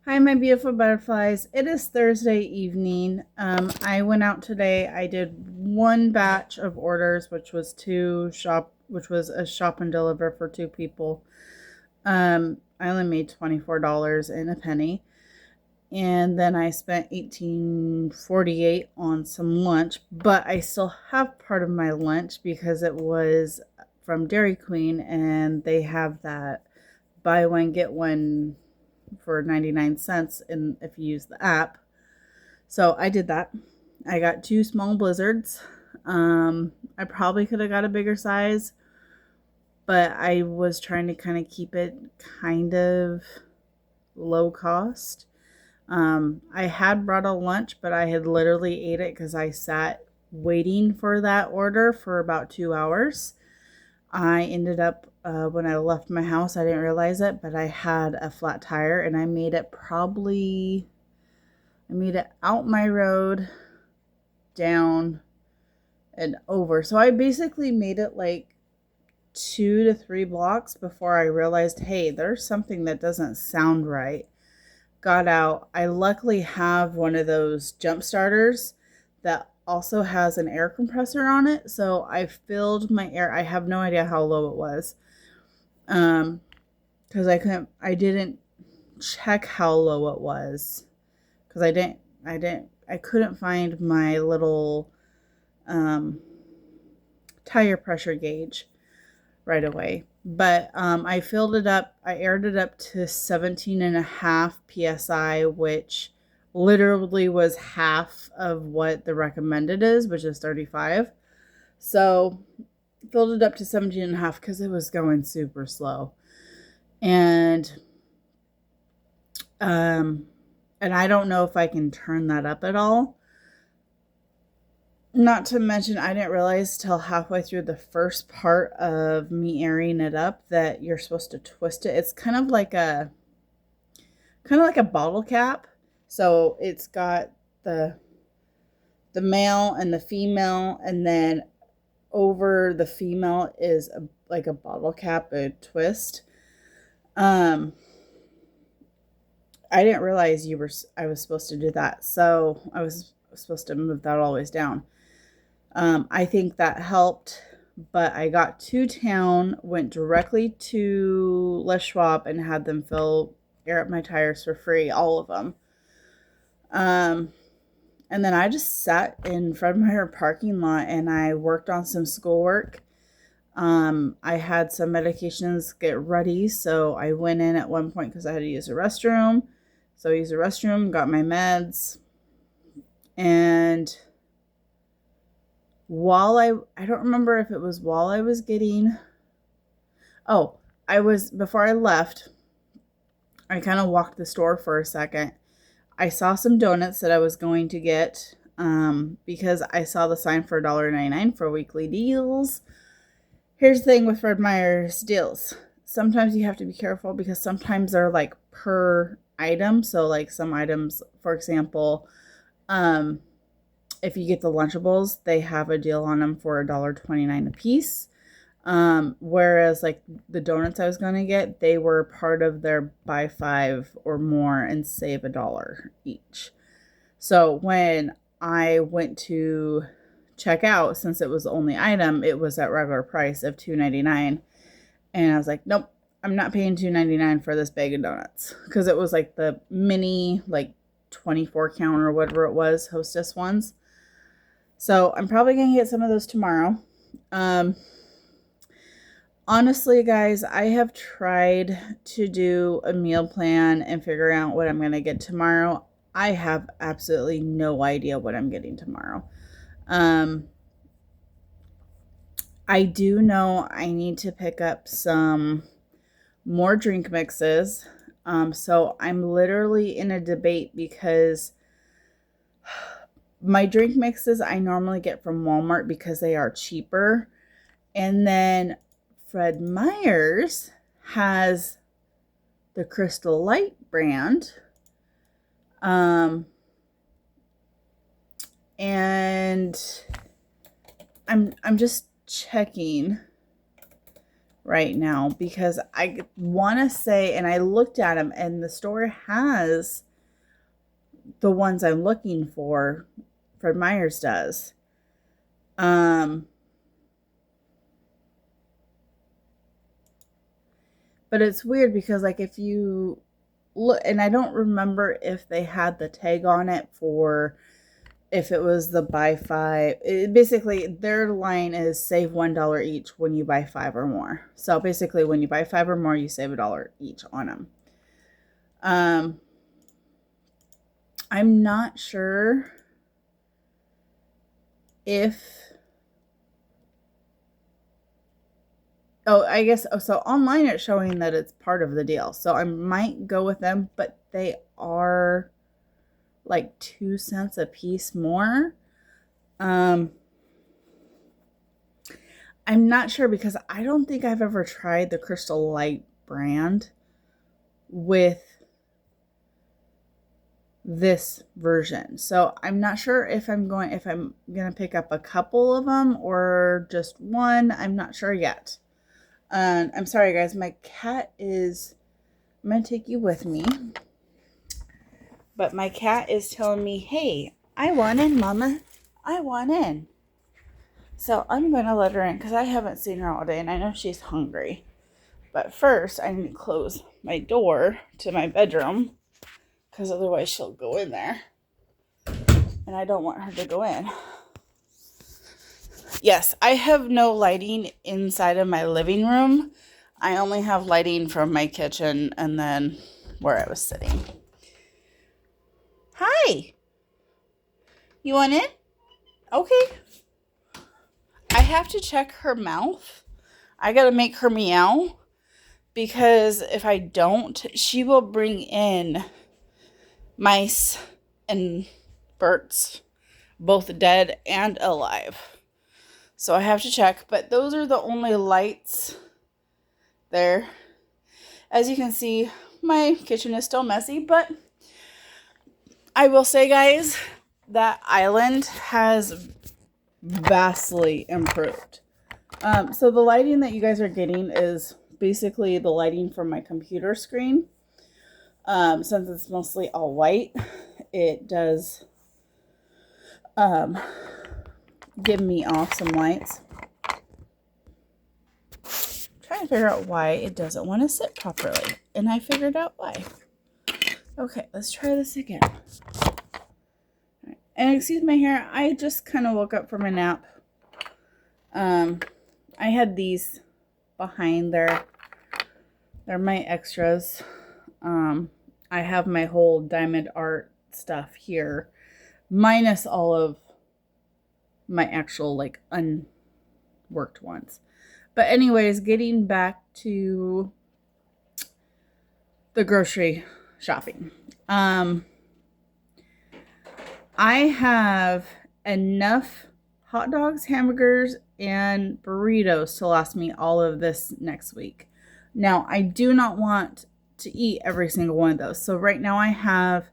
Hi, my beautiful butterflies. It is Thursday evening. I went out today. I did one batch of orders, which was a shop and deliver for two people. I only made $24 and a penny, and then I spent $18.48 on some lunch. But I still have part of my lunch because it was from Dairy Queen, and they have that buy one get one for 99 cents if you use the app. So I did that. I got two small blizzards. I probably could have got a bigger size, but I was trying to kind of keep it kind of low cost. I had brought a lunch, but I had literally ate it because I sat waiting for that order for about 2 hours. I ended up, when I left my house, I didn't realize it, but I had a flat tire and I made it out my road, down, and over. So I basically made it like 2 to 3 blocks before I realized, hey, there's something that doesn't sound right. Got out. I luckily have one of those jump starters that also has an air compressor on it. So I filled my air. I have no idea how low it was. Because I didn't check how low it was. Because I couldn't find my little tire pressure gauge right away. But I filled it up. I aired it up to 17 and a half psi, which literally was half of what the recommended is, which is 35. So filled it up to 17 and a half because it was going super slow. And and I don't know if I can turn that up at all. Not to mention, I didn't realize till halfway through the first part of me airing it up that you're supposed to twist it. It's kind of like a bottle cap. So it's got the male and the female, and then over the female is like a bottle cap, a twist. Um, I didn't realize I was supposed to do that, so I was supposed to move that always down. I think that helped, but I got to town, went directly to Les Schwab, and had them air up my tires for free, all of them. Um, and then I just sat in front of my parking lot and I worked on some schoolwork. I had some medications get ready, so I went in at one point because I had to use the restroom. So I used the restroom, got my meds, and I don't remember if it was while I was getting, before I left, I kind of walked the store for a second. I saw some donuts that I was going to get because I saw the sign for $1.99 for weekly deals. Here's the thing with Fred Meyer's deals. Sometimes you have to be careful because sometimes they're like per item. So like some items, for example, if you get the Lunchables, they have a deal on them for $1.29 a piece. Whereas like the donuts I was going to get, they were part of their buy 5 or more and save $1 each. So when I went to check out, since it was the only item, it was at regular price of $2.99. And I was like, nope, I'm not paying $2.99 for this bag of donuts. Because it was like the mini, like 24 count or whatever it was, Hostess ones. So I'm probably going to get some of those tomorrow. Honestly, guys, I have tried to do a meal plan and figure out what I'm going to get tomorrow. I have absolutely no idea what I'm getting tomorrow. I do know I need to pick up some more drink mixes. So I'm literally in a debate because my drink mixes I normally get from Walmart because they are cheaper. And then Fred Meyer's has the Crystal Light brand. And I'm just checking right now because I want to say, and I looked at them and the store has the ones I'm looking for. Fred Meyers does. But it's weird because like if you look, and I don't remember if they had the tag on it for if it was the buy five. Basically, their line is save $1 each when you buy 5 or more. So basically, when you buy 5 or more, you save $1 each on them. I'm not sure if. Oh, I guess. Oh, so online it's showing that it's part of the deal. So I might go with them, but they are like 2 cents a piece more. I'm not sure because I don't think I've ever tried the Crystal Light brand with this version. So I'm not sure if I'm going to pick up a couple of them or just one. I'm not sure yet. I'm sorry guys, my cat is, I'm going to take you with me. But my cat is telling me, "Hey, I want in, Mama. I want in." So I'm going to let her in because I haven't seen her all day and I know she's hungry. But first, I need to close my door to my bedroom because otherwise she'll go in there. And I don't want her to go in. Yes, I have no lighting inside of my living room. I only have lighting from my kitchen and then where I was sitting. Hi. You want in? Okay. I have to check her mouth. I gotta make her meow because if I don't, she will bring in mice and birds, both dead and alive. So I have to check, but those are the only lights there. As you can see, my kitchen is still messy, but I will say, guys, that island has vastly improved. So the lighting that you guys are getting is basically the lighting from my computer screen. Since it's mostly all white, it does give me off some lights. Trying to figure out why it doesn't want to sit properly, and I figured out why. Okay, let's try this again. Right. And excuse my hair, I just kind of woke up from a nap. I had these behind there. They're my extras. I have my whole diamond art stuff here, minus all of my actual like unworked ones. But anyways, getting back to the grocery shopping. I have enough hot dogs, hamburgers, and burritos to last me all of this next week. Now, I do not want to eat every single one of those. So right now I have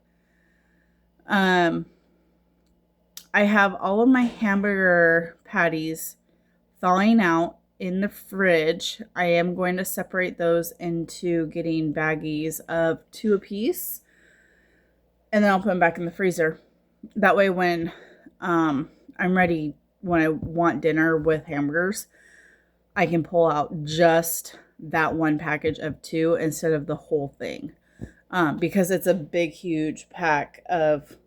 all of my hamburger patties thawing out in the fridge. I am going to separate those into getting baggies of 2 apiece. And then I'll put them back in the freezer. That way when I'm ready, when I want dinner with hamburgers, I can pull out just that one package of 2 instead of the whole thing. Because it's a big, huge pack of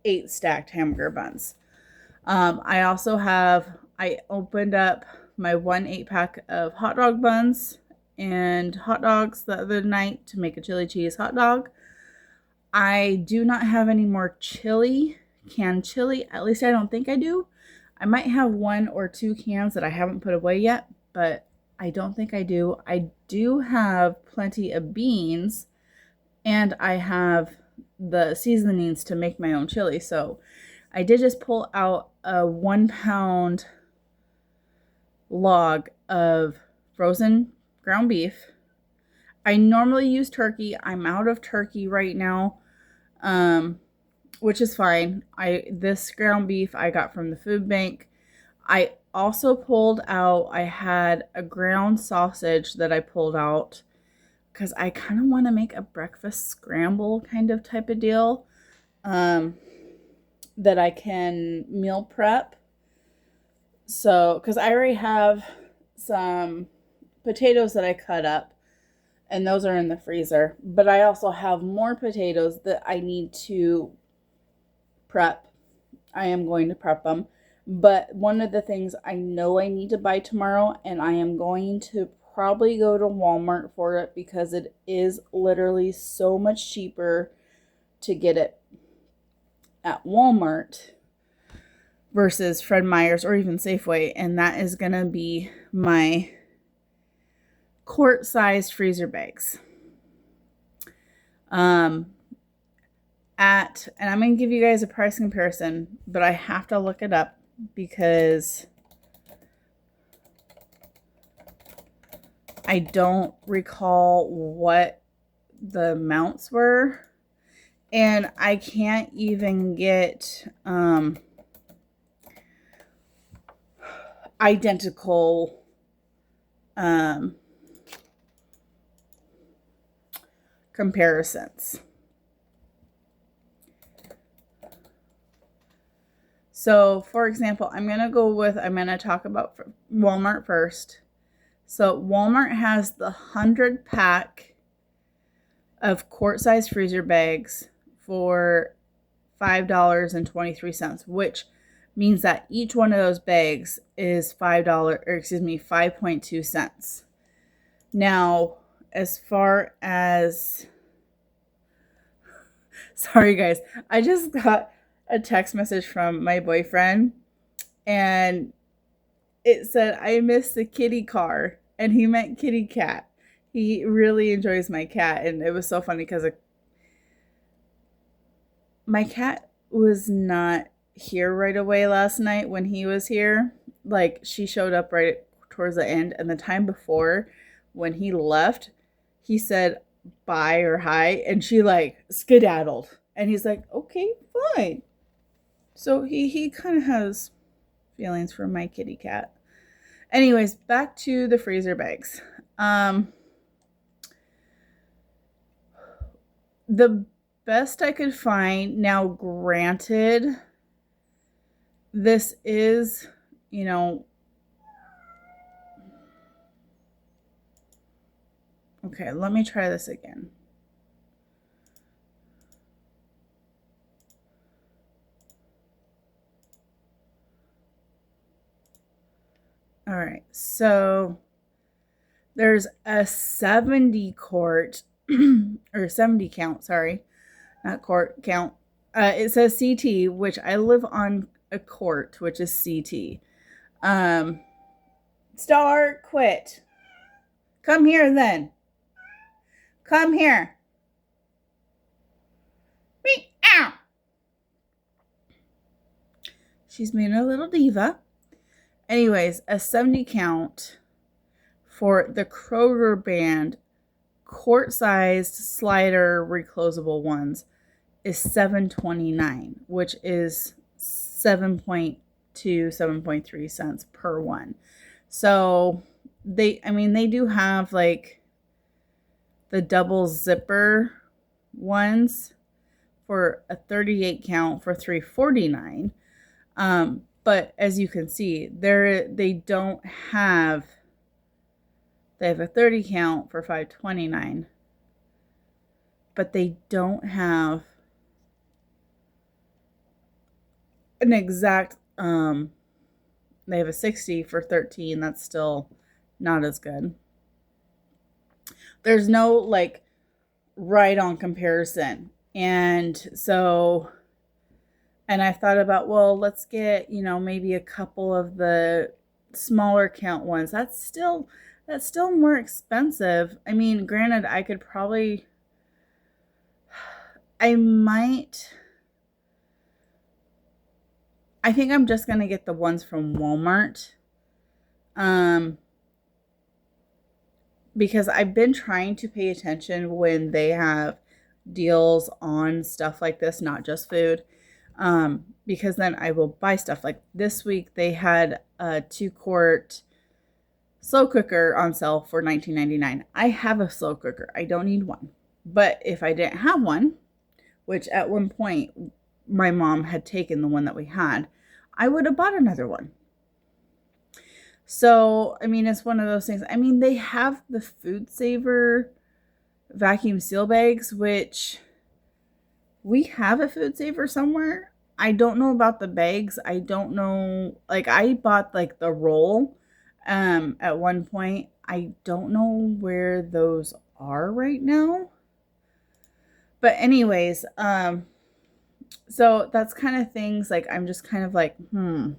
8 stacked hamburger buns. I opened up my 1 8-pack of hot dog buns and hot dogs the other night to make a chili cheese hot dog. I do not have any more canned chili. At least I don't think I do. I might have 1 or 2 cans that I haven't put away yet, but I don't think I do. I do have plenty of beans, and I have the seasonings to make my own chili. So I did just pull out a 1 pound log of frozen ground beef. I normally use turkey. I'm out of turkey right now, which is fine. This ground beef I got from the food bank. I also pulled out, I had a ground sausage that I pulled out because I kind of want to make a breakfast scramble kind of type of deal, that I can meal prep. So, because I already have some potatoes that I cut up, and those are in the freezer. But I also have more potatoes that I need to prep. I am going to prep them. But one of the things I know I need to buy tomorrow, and I am going to probably go to Walmart for it because it is literally so much cheaper to get it at Walmart versus Fred Meyer's or even Safeway, and that is going to be my quart-sized freezer bags. And I'm going to give you guys a price comparison, but I have to look it up because I don't recall what the amounts were, and I can't even get identical comparisons. So, for example, I'm going to talk about Walmart first. So, Walmart has the 100 pack of quart-sized freezer bags for $5.23, which means that each one of those bags is $5.2 cents. Now, as far as, sorry guys, I just got a text message from my boyfriend, and it said, I miss the kitty car, and he meant kitty cat. He really enjoys my cat, and it was so funny because my cat was not here right away last night when he was here. Like, she showed up right towards the end, and the time before when he left, he said bye or hi, and she like skedaddled, and he's like, okay, fine. So he kind of has feelings for my kitty cat. Anyways, back to the freezer bags. The best I could find, now granted, this is, okay, let me try this again. All right, so there's a 70 quart, or 70 count, sorry, not quart, count. It says CT, which I live on a quart, which is CT. Star, quit. Come here then. Come here. Meow. She's being a little diva. Anyways, a 70 count for the Kroger brand quart-sized slider reclosable ones is $7.29, which is 7.2, 7.3 cents per one. So they do have like the double zipper ones for a 38 count for $3.49. But as you can see, they have a 30 count for $5.29, but they don't have an exact, they have a 60 for $13. That's still not as good. There's no like right on comparison. And so, and I thought about, well, let's get, maybe a couple of the smaller count ones. That's still more expensive. I mean, granted, I think I'm just going to get the ones from Walmart. Because I've been trying to pay attention when they have deals on stuff like this, not just food. Because then I will buy stuff. Like this week they had a 2-quart slow cooker on sale for $19.99. I have a slow cooker. I don't need one. But if I didn't have one, which at one point my mom had taken the one that we had, I would have bought another one. So, I mean, it's one of those things. I mean, they have the Food Saver vacuum seal bags, which we have a Food Saver somewhere. I don't know about the bags. I don't know. Like, I bought like the roll at one point. I don't know where those are right now. But anyways, so that's kind of things like I'm just kind of like, Ooh.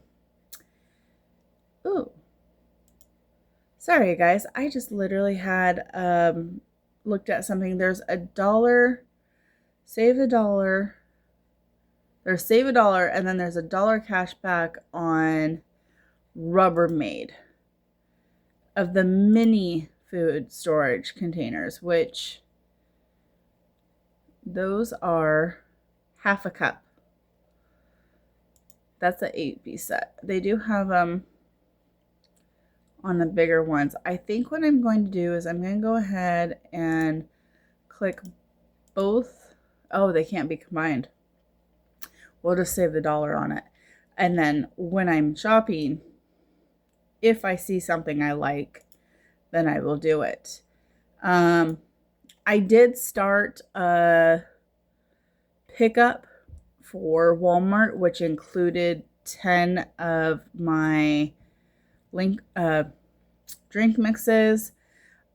Sorry guys, I just literally had looked at something. There's $1, save a dollar. There's save $1, and then there's $1 cash back on Rubbermaid of the mini food storage containers, which those are half a cup. That's an 8-piece set. They do have on the bigger ones. I think what I'm going to do is I'm going to go ahead and click both. Oh, they can't be combined. We'll just save the $1 on it. And then when I'm shopping, if I see something I like, then I will do it. I did start a pickup for Walmart, which included 10 of my drink mixes.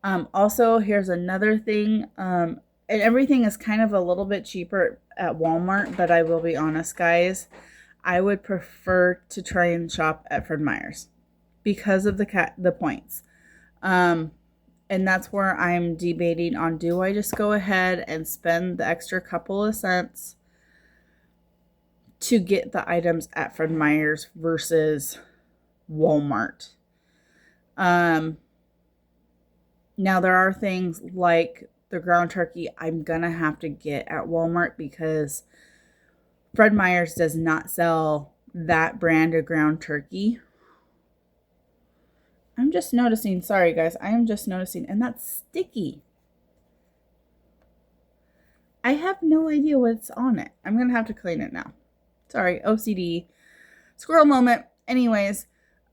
Also, here's another thing. And everything is kind of a little bit cheaper at Walmart, but I will be honest, guys, I would prefer to try and shop at Fred Meyer's because of the points. And that's where I'm debating on, do I just go ahead and spend the extra couple of cents to get the items at Fred Meyer's versus Walmart? Now there are things like the ground turkey I'm gonna have to get at Walmart because Fred Meyer's does not sell that brand of ground turkey. I'm just noticing, sorry guys, I am just noticing, and that's sticky. I have no idea what's on it. I'm gonna have to clean it now. Sorry, OCD squirrel moment. Anyways,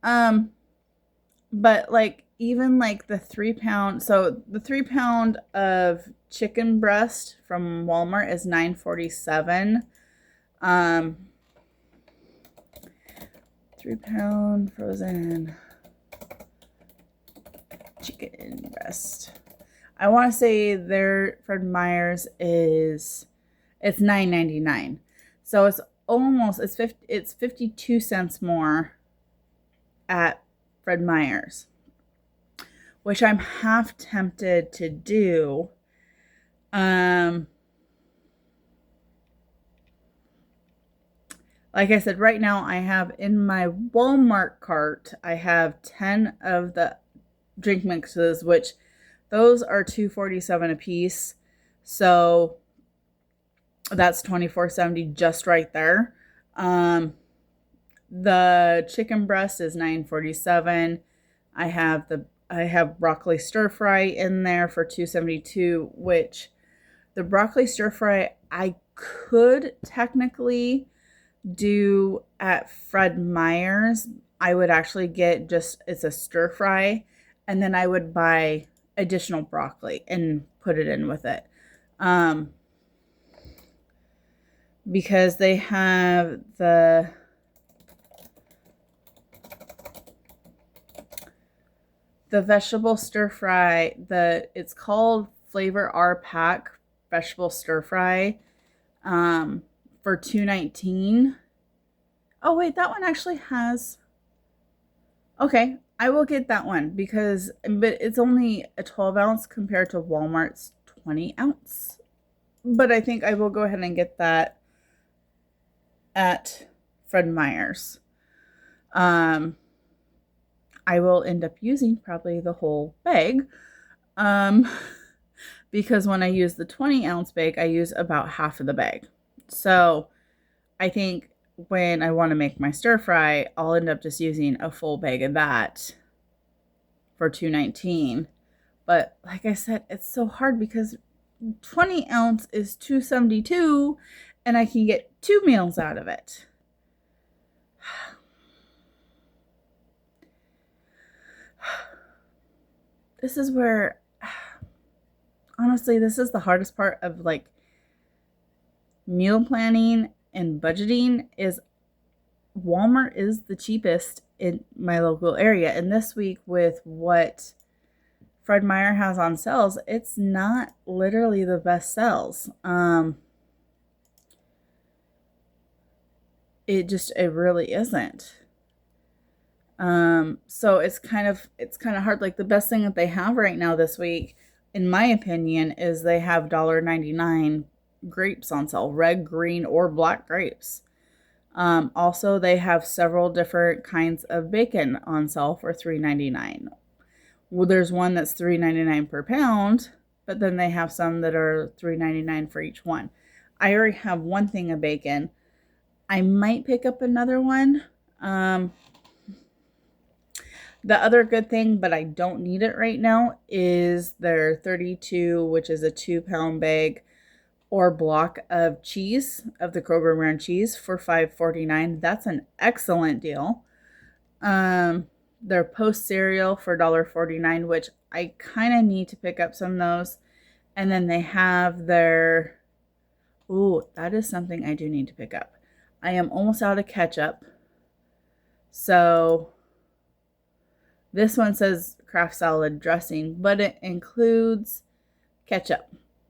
but like even like the 3-pound, so the 3-pound of chicken breast from Walmart is $9.47. 3-pound frozen chicken breast. I want to say their Fred Meyer's it's $9.99. So it's almost it's 52 cents more at Fred Meyer's, which I'm half tempted to do. Like I said, right now I have in my Walmart cart, I have 10 of the drink mixes, which those are $2.47 a piece. So that's $24.70 just right there. The chicken breast is $9.47. I have broccoli stir fry in there for $2.72, which the broccoli stir fry I could technically do at Fred Meyer's. I would actually get it's a stir fry, and then I would buy additional broccoli and put it in with it. Because they have the vegetable stir fry, it's called Flavor R Pack vegetable stir fry, for $2.19. Oh wait, that one actually has, okay, I will get that one but it's only a 12 ounce compared to Walmart's 20 ounce. But I think I will go ahead and get that at Fred Meyer's. I will end up using probably the whole bag, because when I use the 20 ounce bag, I use about half of the bag. So I think when I want to make my stir fry, I'll end up just using a full bag of that for $2.19. But like I said, it's so hard because 20 ounce is $2.72 and I can get 2 meals out of it. This is where, honestly, this is the hardest part of like meal planning and budgeting is Walmart is the cheapest in my local area. And this week with what Fred Meyer has on sales, it's not literally the best sales. It really isn't. So it's kind of hard. Like the best thing that they have right now this week, in my opinion, is they have $1.99 grapes on sale, red, green, or black grapes. Also, they have several different kinds of bacon on sale for $3.99. Well, there's one that's $3.99 per pound, but then they have some that are $3.99 for each one. I already have one thing of bacon. I might pick up another one. The other good thing, but I don't need it right now, is their 32, which is a 2-pound bag or block of cheese, of the Kroger brand cheese for $5.49. That's an excellent deal. Their Post cereal for $1.49, which I kind of need to pick up some of those. And then they have their, ooh, that is something I do need to pick up. I am almost out of ketchup. So this one says Kraft salad dressing, but it includes ketchup.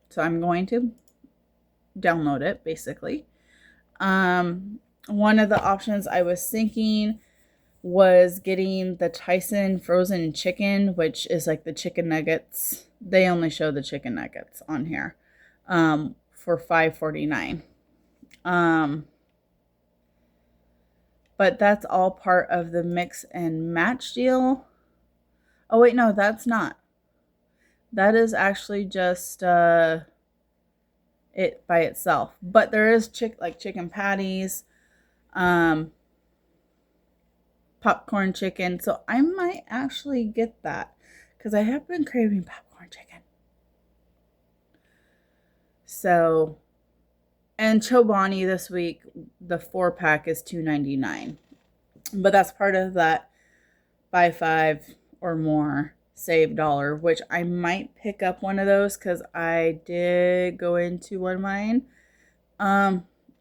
So I'm going to download it, basically. One of the options I was thinking was getting the Tyson frozen chicken, which is like the chicken nuggets. They only show the chicken nuggets on here, for $5.49. But that's all part of the mix and match deal. Oh wait, no, that's not. That is actually just it by itself. But there is chicken patties, popcorn chicken. So I might actually get that because I have been craving popcorn chicken. So, and Chobani this week, the 4-pack is $2.99. But that's part of that buy 5 or more, save $1, which I might pick up one of those because I did go into one of mine.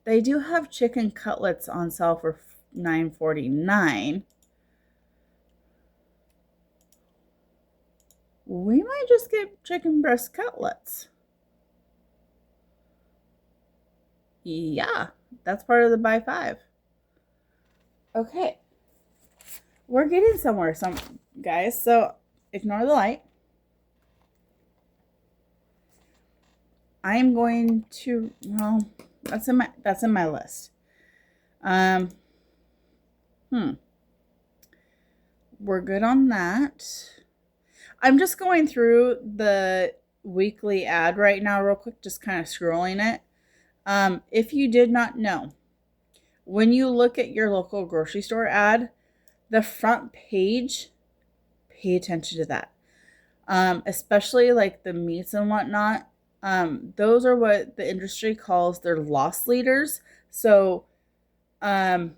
They do have chicken cutlets on sale for $9.49. We might just get chicken breast cutlets. Yeah, that's part of the buy 5. Okay. We're getting somewhere, guys. So ignore the light. I am going to, well, that's in my list. We're good on that. I'm just going through the weekly ad right now real quick, just kind of scrolling it. If you did not know, when you look at your local grocery store ad, the front page, pay attention to that. Especially like the meats and whatnot. Those are what the industry calls their loss leaders. So, the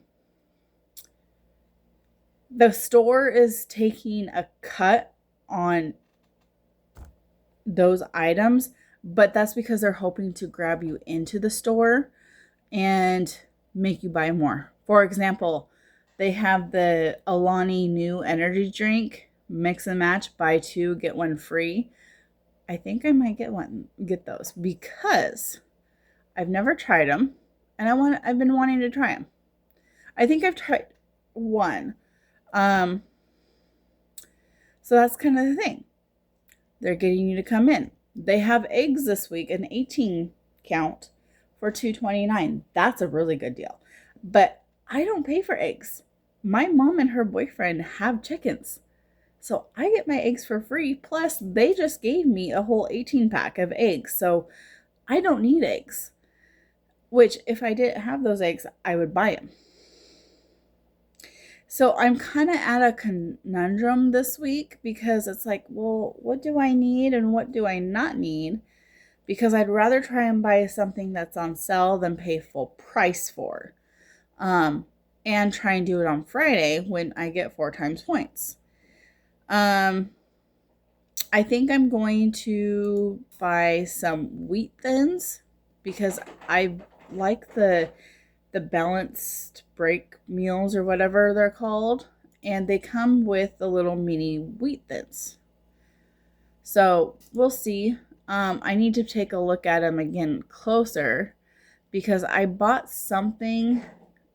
store is taking a cut on those items, but that's because they're hoping to grab you into the store and make you buy more. For example, they have the Alani Nu energy drink, mix and match, buy 2, get 1 free. I think I might get those because I've never tried them and I've been wanting to try them. I think I've tried one. So that's kind of the thing. They're getting you to come in. They have eggs this week, an 18 count for $2.29. That's a really good deal. But I don't pay for eggs. My mom and her boyfriend have chickens. So I get my eggs for free. Plus, they just gave me a whole 18-pack of eggs. So I don't need eggs. which if I didn't have those eggs, I would buy them. So I'm kind of at a conundrum this week because it's like, well, what do I need and what do I not need? Because I'd rather try and buy something that's on sale than pay full price for. And try and do it on Friday when I get 4 times points. I think I'm going to buy some wheat thins because I like the balanced break meals or whatever they're called, and they come with the little mini wheat thins. So we'll see. I need to take a look at them again closer because I bought something.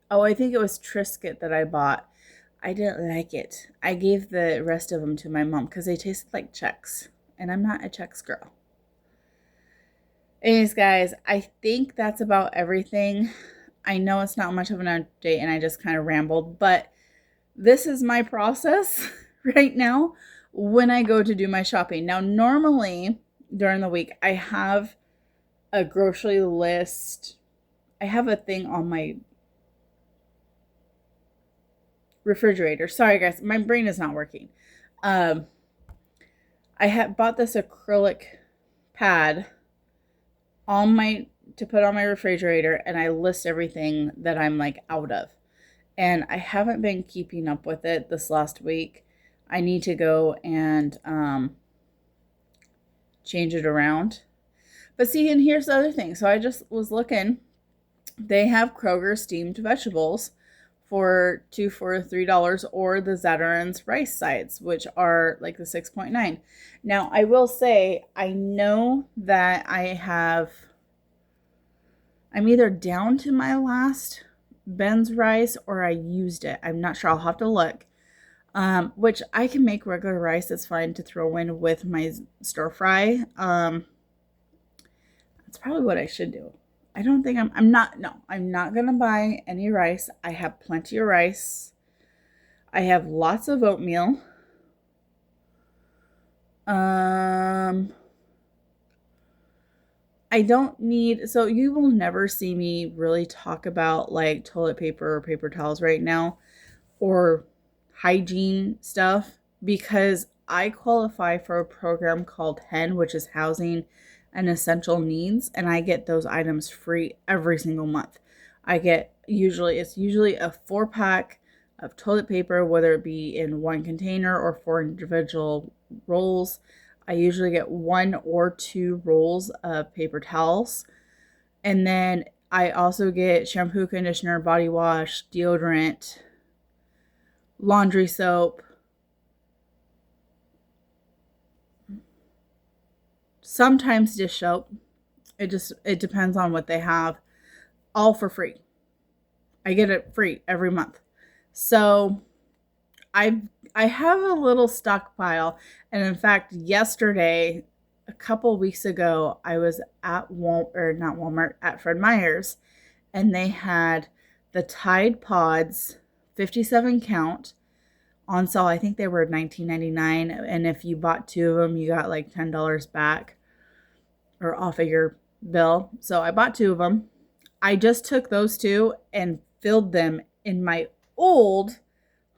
Oh, I think it was Triscuit that I bought. I didn't like it. I gave the rest of them to my mom because they tasted like Chex, and I'm not a Chex girl. Anyways, guys, I think that's about everything. I know it's not much of an update and I just kind of rambled, but this is my process right now when I go to do my shopping. Now, normally during the week, I have a grocery list. I have a thing on my refrigerator. Sorry, guys, my brain is not working. I had bought this acrylic pad to put on my refrigerator, and I list everything that I'm like out of. And I haven't been keeping up with it this last week. I need to go and change it around. But see, and here's the other thing. So I just was looking. They have Kroger steamed vegetables for $3, or the Zatarain's rice sides, which are like the 6.9. Now, I will say, I know that I'm either down to my last Ben's rice or I used it. I'm not sure. I'll have to look. Which I can make regular rice. It's fine to throw in with my stir fry. That's probably what I should do. I don't think I'm not going to buy any rice. I have plenty of rice. I have lots of oatmeal. I don't need, so you will never see me really talk about like toilet paper or paper towels right now or hygiene stuff because I qualify for a program called HEN, which is Housing and Essential Needs, and I get those items free every single month. It's usually a 4-pack of toilet paper, whether it be in one container or 4 individual rolls. I usually get 1 or 2 rolls of paper towels. And then I also get shampoo, conditioner, body wash, deodorant, laundry soap, sometimes dish soap. It depends on what they have. All for free. I get it free every month. So I have a little stockpile, and in fact, yesterday, a couple weeks ago, I was at at Fred Meyer's, and they had the Tide Pods 57 count on sale. I think they were $19.99, and if you bought 2 of them, you got like $10 back or off of your bill. So I bought 2 of them. I just took those 2 and filled them in my old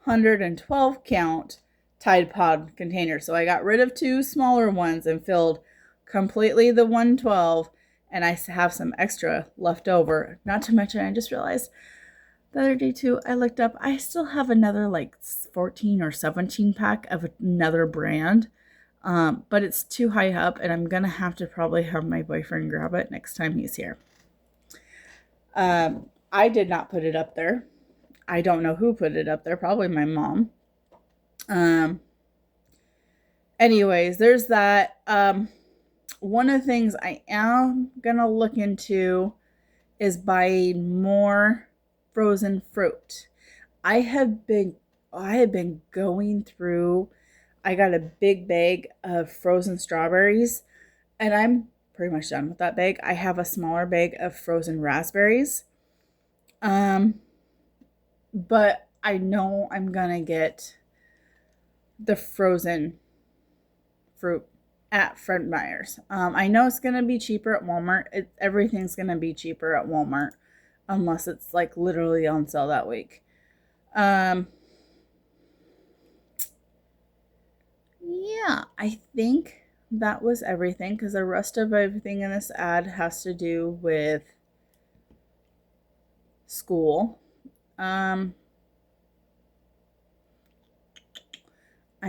112 count Tide Pod container. So I got rid of 2 smaller ones and filled completely the 112, and I have some extra left over. Not to mention, I just realized the other day too, I looked up, I still have another like 14 or 17 pack of another brand. But it's too high up, and I'm gonna have to probably have my boyfriend grab it next time he's here. I did not put it up there. I don't know who put it up there, probably my mom. Anyways, there's that. One of the things I am gonna look into is buying more frozen fruit. I have been going through, I got a big bag of frozen strawberries, and I'm pretty much done with that bag. I have a smaller bag of frozen raspberries. But I know I'm gonna get the frozen fruit at Fred Meyer's. I know it's going to be cheaper at Walmart. Everything's going to be cheaper at Walmart unless it's like literally on sale that week. Yeah, I think that was everything because the rest of everything in this ad has to do with school. And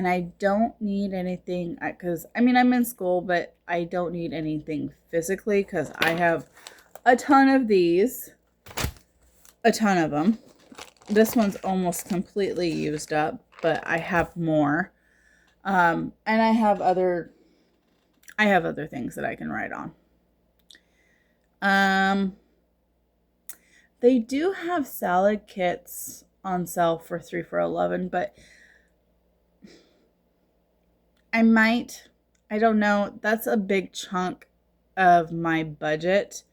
I don't need anything because I mean I'm in school, but I don't need anything physically because I have a ton of these, a ton of them. This one's almost completely used up, but I have more. And I have other things that I can write on. They do have salad kits on sale for 3 for $11, but I don't know. That's a big chunk of my budget.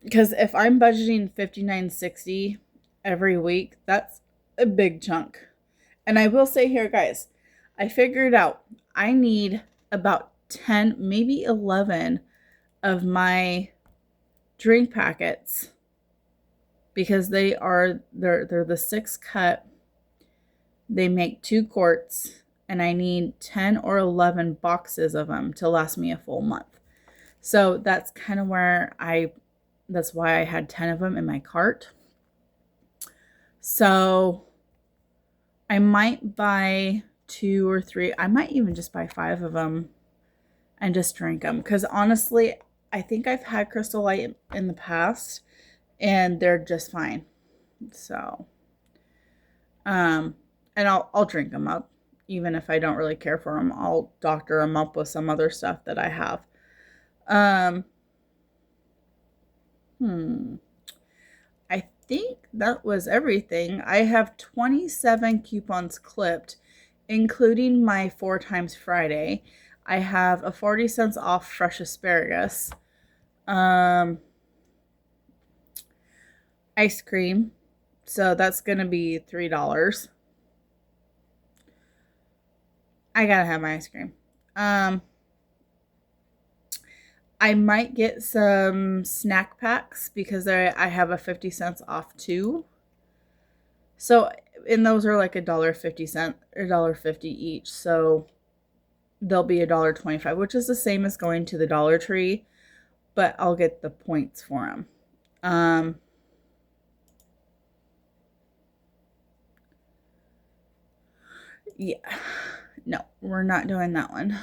Because if I'm budgeting $59.60 every week, that's a big chunk. And I will say here, guys, I figured out I need about 10, maybe 11 of my drink packets because they're the 6 cut. They make 2 quarts and I need 10 or 11 boxes of them to last me a full month. So that's kind of that's why I had 10 of them in my cart. So I might buy 2 or 3. I might even just buy 5 of them and just drink them. Because honestly, I think I've had Crystal Light in the past and they're just fine. So, and I'll drink them up. Even if I don't really care for them, I'll doctor them up with some other stuff that I have. I think that was everything. I have 27 coupons clipped, including my 4 times Friday. I have a 40 cents off fresh asparagus. Ice cream. So that's going to be $3. I gotta have my ice cream. I might get some snack packs because I have a 50 cents off too. So, and those are like $1.50 or $1.50 each. So they'll be $1.25, which is the same as going to the Dollar Tree, but I'll get the points for them. Yeah. No, we're not doing that one.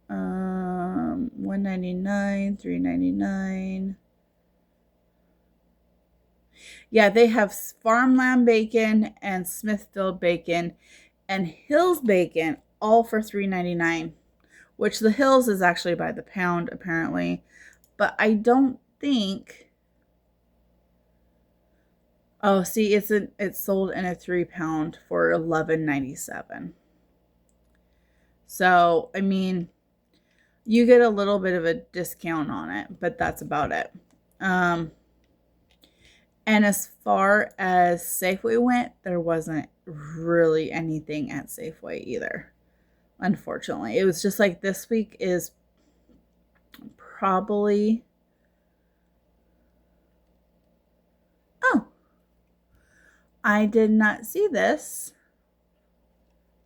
$1.99, $3.99. Yeah, they have farmland bacon and Smithfield bacon and Hills bacon all for $3.99, which the Hills is actually by the pound apparently, but I don't think. Oh, see, it's sold in a 3-pound for $11.97. So, I mean, you get a little bit of a discount on it, but that's about it. And as far as Safeway went, there wasn't really anything at Safeway either. Unfortunately, it was just like this week is probably. Oh, I did not see this.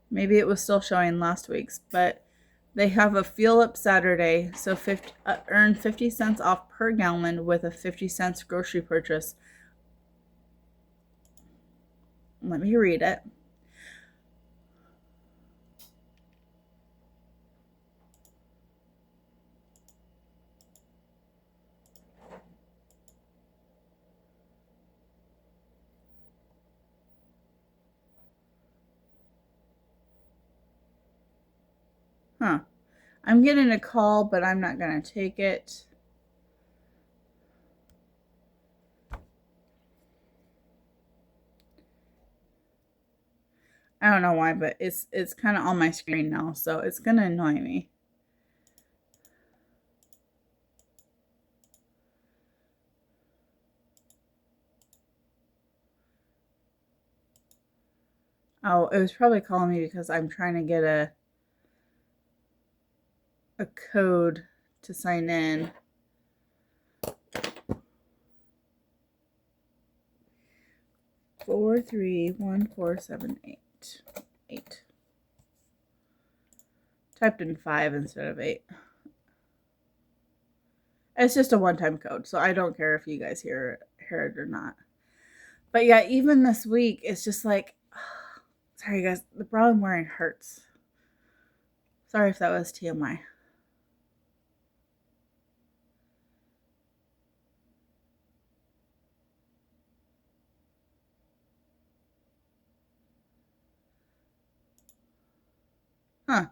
Maybe it was still showing last week's, but they have a Fuel Up Saturday. So earn 50 cents off per gallon with a 50 cents grocery purchase. Let me read it. Huh. I'm getting a call, but I'm not going to take it. I don't know why, but it's kind of on my screen now, so it's going to annoy me. Oh, it was probably calling me because I'm trying to get a a code to sign in. Four, 3, 1, 4, 7, 8. 8. Typed in 5 instead of 8. It's just a one-time code, so I don't care if you guys hear it or not. But yeah, even this week, it's just like, sorry guys, the bra I'm wearing hurts. Sorry if that was TMI. Huh.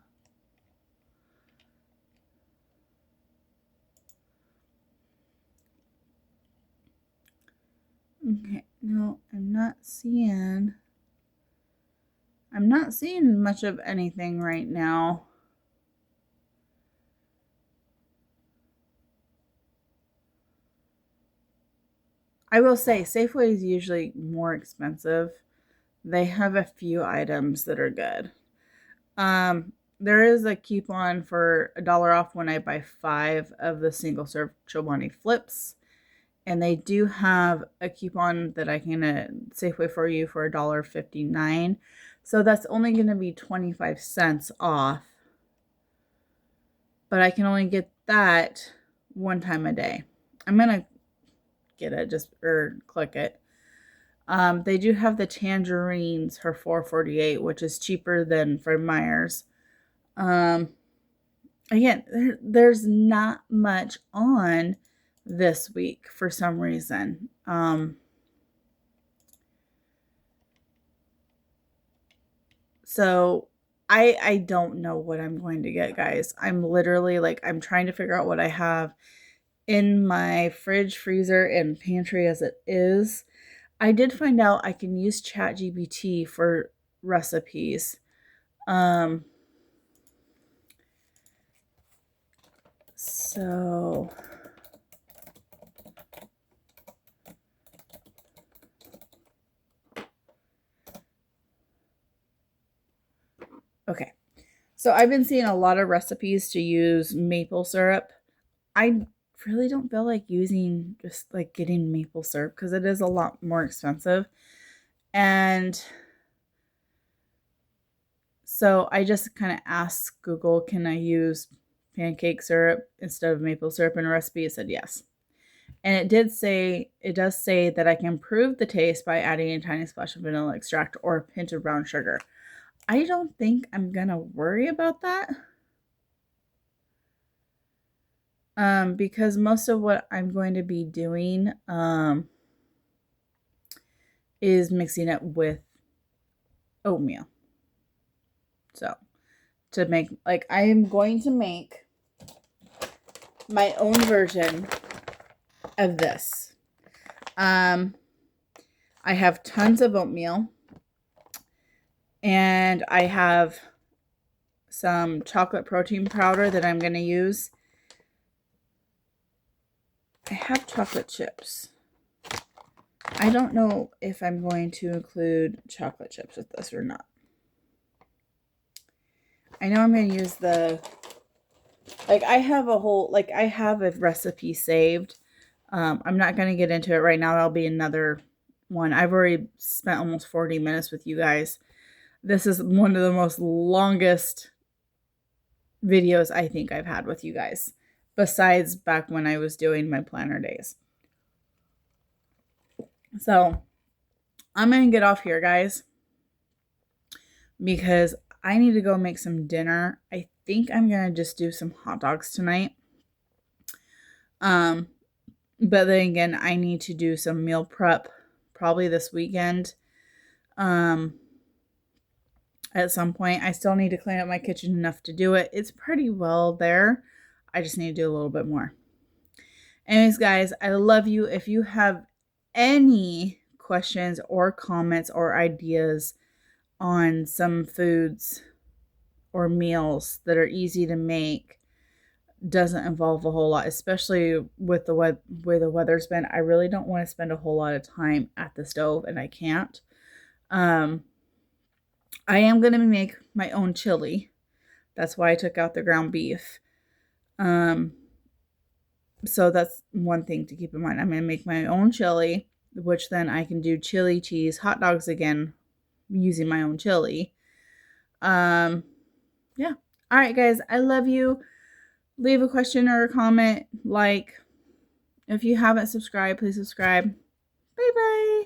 Okay, no, I'm not seeing much of anything right now. I will say Safeway is usually more expensive. They have a few items that are good. There is a coupon for $1 off when I buy 5 of the single serve Chobani flips. And they do have a coupon that I can Safeway for you for $1.59. So that's only going to be 25 cents off. But I can only get that one time a day. I'm going to get it or click it. They do have the tangerines for $4.48, which is cheaper than Fred Meyer's. Again, there's not much on this week for some reason. So I don't know what I'm going to get, guys. I'm literally I'm trying to figure out what I have in my fridge, freezer, and pantry as it is. I did find out I can use ChatGPT for recipes. So okay. So I've been seeing a lot of recipes to use maple syrup. I really don't feel like using just getting maple syrup because it is a lot more expensive. And so I just kind of asked Google, can I use pancake syrup instead of maple syrup in a recipe? It said yes. And it does say that I can improve the taste by adding a tiny splash of vanilla extract or a pinch of brown sugar. I don't think I'm going to worry about that. Because most of what I'm going to be doing is mixing it with oatmeal. So to make I am going to make my own version of this. I have tons of oatmeal and I have some chocolate protein powder that I'm going to use. I have chocolate chips. I don't know if I'm going to include chocolate chips with this or not. I know I'm going to use I have a recipe saved. I'm not going to get into it right now. That'll be another one. I've already spent almost 40 minutes with you guys. This is one of the most longest videos I think I've had with you guys, besides back when I was doing my planner days. So I'm going to get off here, guys, because I need to go make some dinner. I think I'm going to just do some hot dogs tonight. But then again, I need to do some meal prep probably this weekend. At some point, I still need to clean up my kitchen enough to do it. It's pretty well there. I just need to do a little bit more. Anyways, guys, I love you. If you have any questions or comments or ideas on some foods or meals that are easy to make, doesn't involve a whole lot, especially with the way the weather's been. I really don't want to spend a whole lot of time at the stove, and I can't. I am going to make my own chili. That's why I took out the ground beef. So that's one thing to keep in mind. I'm going to make my own chili, which then I can do chili cheese hot dogs again using my own chili. Yeah. All right, guys. I love you. Leave a question or a comment. Like, if you haven't subscribed, please subscribe. Bye bye.